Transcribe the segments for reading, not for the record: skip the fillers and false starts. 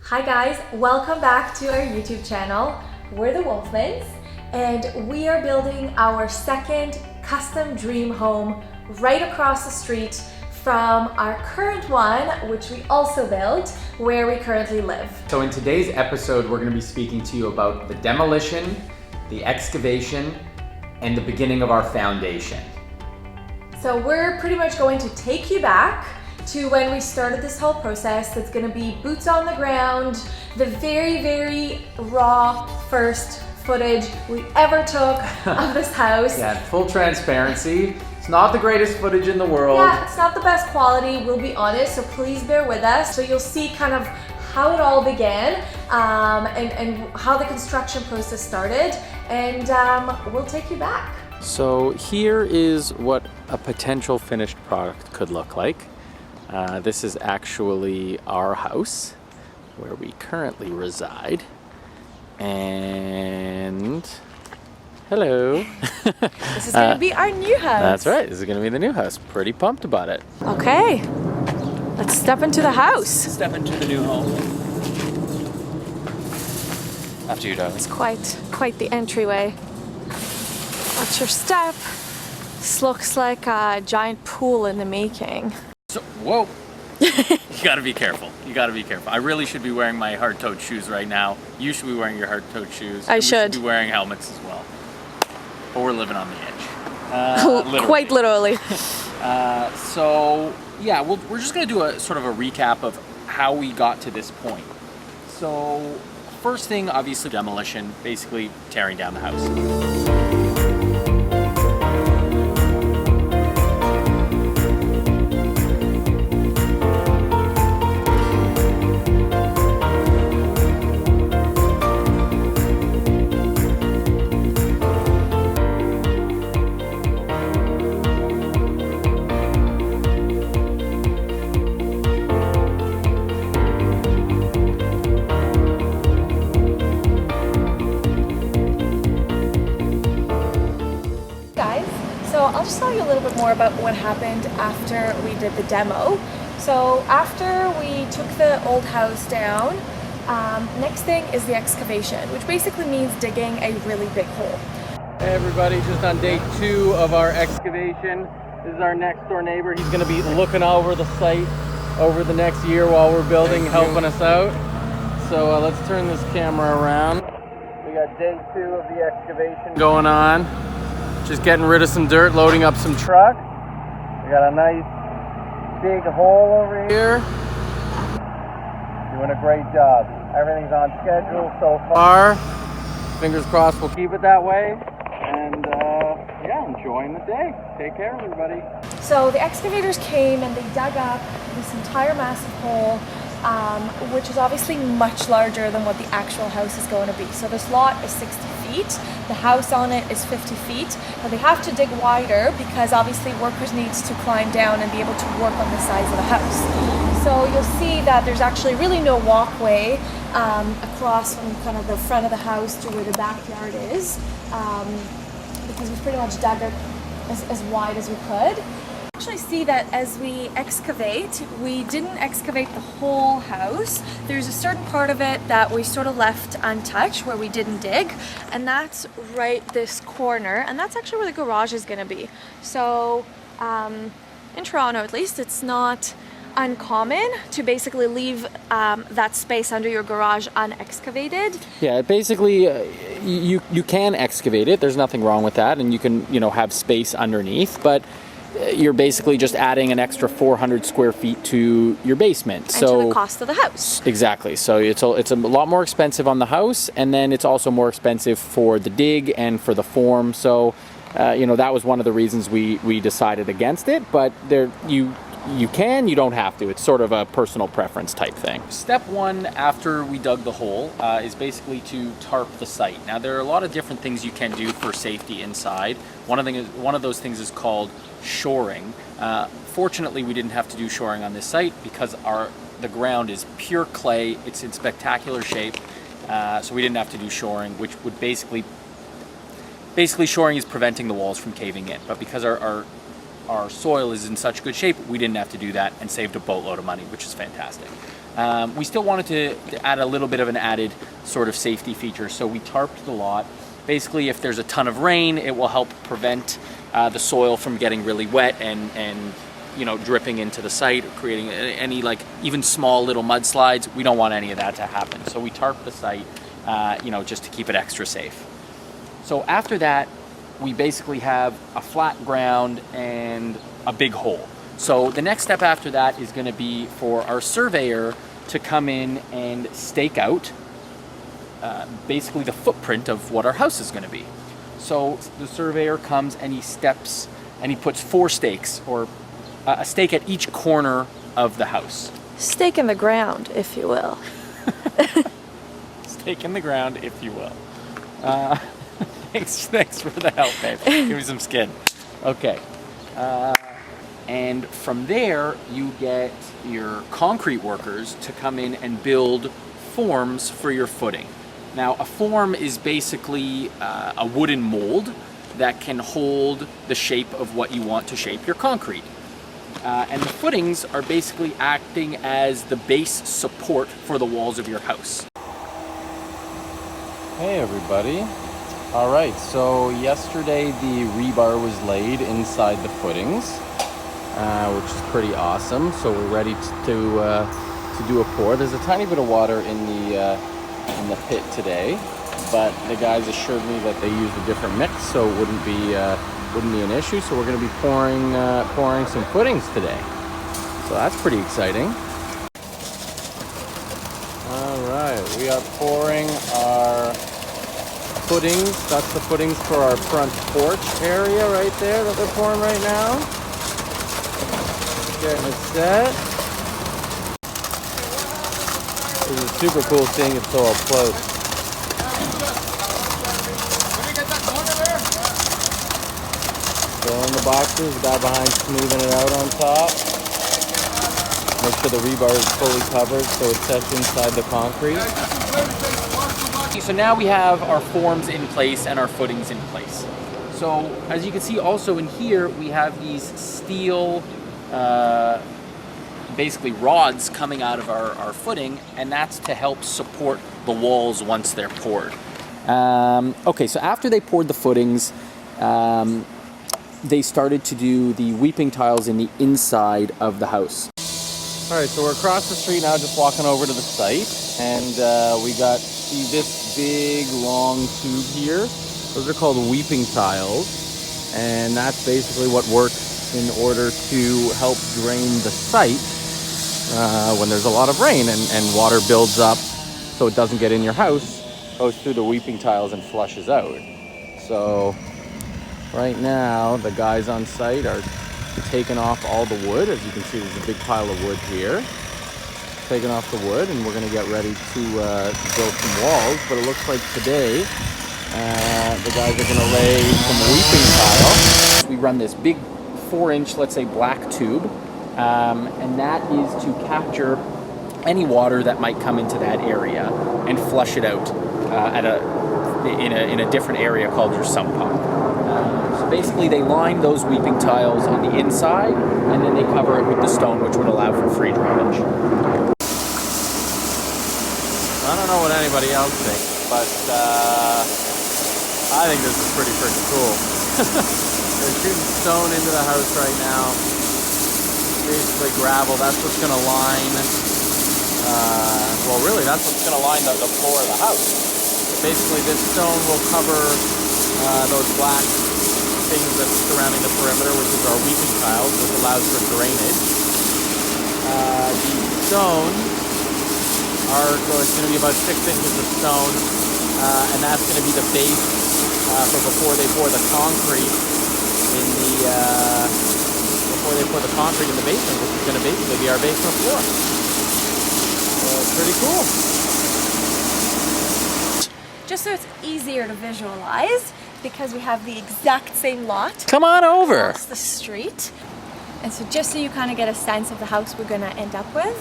Hi guys, welcome back to our YouTube channel. We're the Wolfmans and we are building our second custom dream home right across the street from our current one, which we also built, where we currently live. So in today's episode, we're going to be speaking to you about the demolition, the excavation, and the beginning of our foundation. So we're pretty much going to take you back to when we started this whole process. That's going to be boots on the ground, the very raw first footage we ever took of this house. Yeah, full transparency. It's not the greatest footage in the world. Yeah, it's not the best quality, we'll be honest, so please bear with us. So you'll see kind of how it all began and how the construction process started, and we'll take you back. So here is what a potential finished product could look like. This is actually our house where we currently reside. And hello. This is gonna be our new house. That's right, this is gonna be the new house. Pretty pumped about it. Okay, let's step into the house. Step into the new home. After you, darling. It's quite the entryway. Watch your step. This looks like a giant pool in the making. So, whoa. You gotta be careful. You gotta be careful. I really should be wearing my hard-toed shoes right now. You should be wearing your hard-toed shoes. I should. We should be wearing helmets as well. But we're living on the edge. Literally. Quite literally. So, yeah, we're just gonna do a sort of a recap of how we got to this point. So, first thing, obviously, demolition, basically tearing down the house. So I'll just tell you a little bit more about what happened after we did the demo. So after we took the old house down, next thing is the excavation, which basically means digging a really big hole. Hey everybody, just on day 2 of our excavation. This is our next door neighbor. He's going to be looking over the site over the next year while we're building, helping us out. So let's turn this camera around. We got day 2 of the excavation going on. Just getting rid of some dirt, loading up some truck. We got a nice big hole over here. Doing a great job. Everything's on schedule so far. Fingers crossed we'll keep it that way. And yeah, enjoying the day. Take care, everybody. So the excavators came and they dug up this entire massive hole, which is obviously much larger than what the actual house is going to be. So this lot is 60 feet, the house on it is 50 feet, but they have to dig wider because obviously workers need to climb down and be able to work on the size of the house. So you'll see that there's actually really no walkway across from kind of the front of the house to where the backyard is, because we pretty much dug it as wide as we could. Actually see that as we excavate, we didn't excavate the whole house. There's a certain part of it that we sort of left untouched where we didn't dig, and that's right this corner, and that's actually where the garage is going to be. So in Toronto at least, it's not uncommon to basically leave that space under your garage unexcavated. Yeah, basically you can excavate it. There's nothing wrong with that, and you can, you know, have space underneath, but you're basically just adding an extra 400 square feet to your basement. And to the cost of the house. Exactly. So it's a lot more expensive on the house, and then it's also more expensive for the dig and for the form. So, you know, that was one of the reasons we decided against it. But you can, you don't have to. It's sort of a personal preference type thing. Step 1 after we dug the hole is basically to tarp the site. Now there are a lot of different things you can do for safety inside. One of those things is called shoring. Fortunately, we didn't have to do shoring on this site because the ground is pure clay. It's in spectacular shape, so we didn't have to do shoring, which would basically shoring is preventing the walls from caving in. But because our our soil is in such good shape, we didn't have to do that and saved a boatload of money, which is fantastic. We still wanted to add a little bit of an added sort of safety feature, so we tarped the lot. Basically, if there's a ton of rain, it will help prevent the soil from getting really wet and you know, dripping into the site, creating any like even small little mudslides. We don't want any of that to happen. So we tarp the site, you know, just to keep it extra safe. So after that, we basically have a flat ground and a big hole. So the next step after that is going to be for our surveyor to come in and stake out basically the footprint of what our house is going to be. So the surveyor comes and he steps and he puts 4 stakes, or a stake at each corner of the house. Stake in the ground, if you will. Stake in the ground, if you will. Thanks for the help, babe. Give me some skin. Okay. And from there, you get your concrete workers to come in and build forms for your footing. Now, a form is basically a wooden mold that can hold the shape of what you want to shape your concrete. And the footings are basically acting as the base support for the walls of your house. Hey everybody. Alright, so yesterday the rebar was laid inside the footings, which is pretty awesome. So we're ready to do a pour. There's a tiny bit of water in the pit today, but the guys assured me that they used a different mix, so it wouldn't be an issue. So we're going to be pouring some footings today. So that's pretty exciting. All right, we are pouring our footings. That's the footings for our front porch area right there that we're pouring right now. Getting it set. This is super cool seeing it so up close. Fill in the boxes, the guy behind smoothing it out on top. Make sure the rebar is fully covered so it sets inside the concrete. So now we have our forms in place and our footings in place. So as you can see also in here, we have these steel basically rods coming out of our footing, and that's to help support the walls once they're poured. Okay, so after they poured the footings, they started to do the weeping tiles in the inside of the house. All right, so we're across the street now, just walking over to the site, and we got, see this big long tube here? Those are called weeping tiles, and that's basically what works in order to help drain the site when there's a lot of rain and water builds up so it doesn't get in your house, goes through the weeping tiles and flushes out. So right now the guys on site are taking off all the wood. As you can see, there's a big pile of wood here. Taking off the wood, and we're going to get ready to build some walls. But it looks like today the guys are going to lay some weeping tile. We run this big 4-inch, let's say, black tube, and that is to capture any water that might come into that area and flush it out in a different area called your sump pump. So basically, they line those weeping tiles on the inside, and then they cover it with the stone, which would allow for free drainage. I don't know what anybody else thinks, but I think this is pretty freaking cool. They're shooting stone into the house right now. Basically gravel, that's what's going to line, well really that's what's going to line the floor of the house. So basically this stone will cover those black things that's surrounding the perimeter, which is our weeping tiles, which allows for drainage. The stone it's going to be about 6 inches of stone, and that's going to be the base for before they pour the concrete in the basement, which is going to basically be our basement floor. So it's pretty cool. Just so it's easier to visualize, because we have the exact same lot. Come on over. Across the street. And so just so you kind of get a sense of the house we're going to end up with,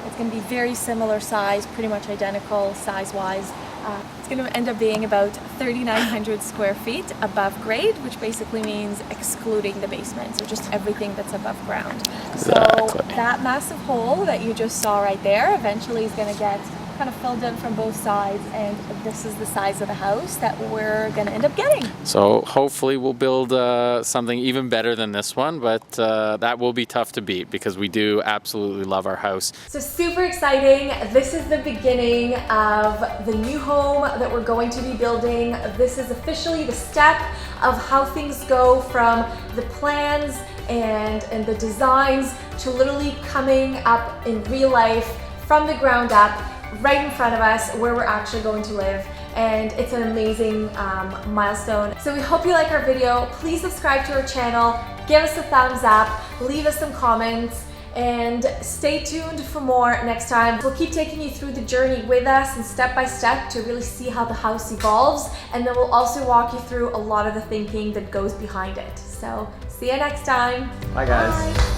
it's going to be very similar size, pretty much identical size-wise It's going to end up being about 3,900 square feet above grade, which basically means excluding the basement, so just everything that's above ground. Exactly. So that massive hole that you just saw right there eventually is going to get kind of filled in from both sides, and this is the size of the house that we're going to end up getting. So hopefully we'll build something even better than this one, but that will be tough to beat because we do absolutely love our house. So super exciting. This is the beginning of the new home that we're going to be building. This is officially the step of how things go from the plans and the designs to literally coming up in real life from the ground up, right in front of us where we're actually going to live, and it's an amazing milestone. So we hope you like our video. Please subscribe to our channel, give us a thumbs up, leave us some comments, and stay tuned for more next time. We'll keep taking you through the journey with us and step by step to really see how the house evolves, and then we'll also walk you through a lot of the thinking that goes behind it. So see you next time. Bye guys. Bye.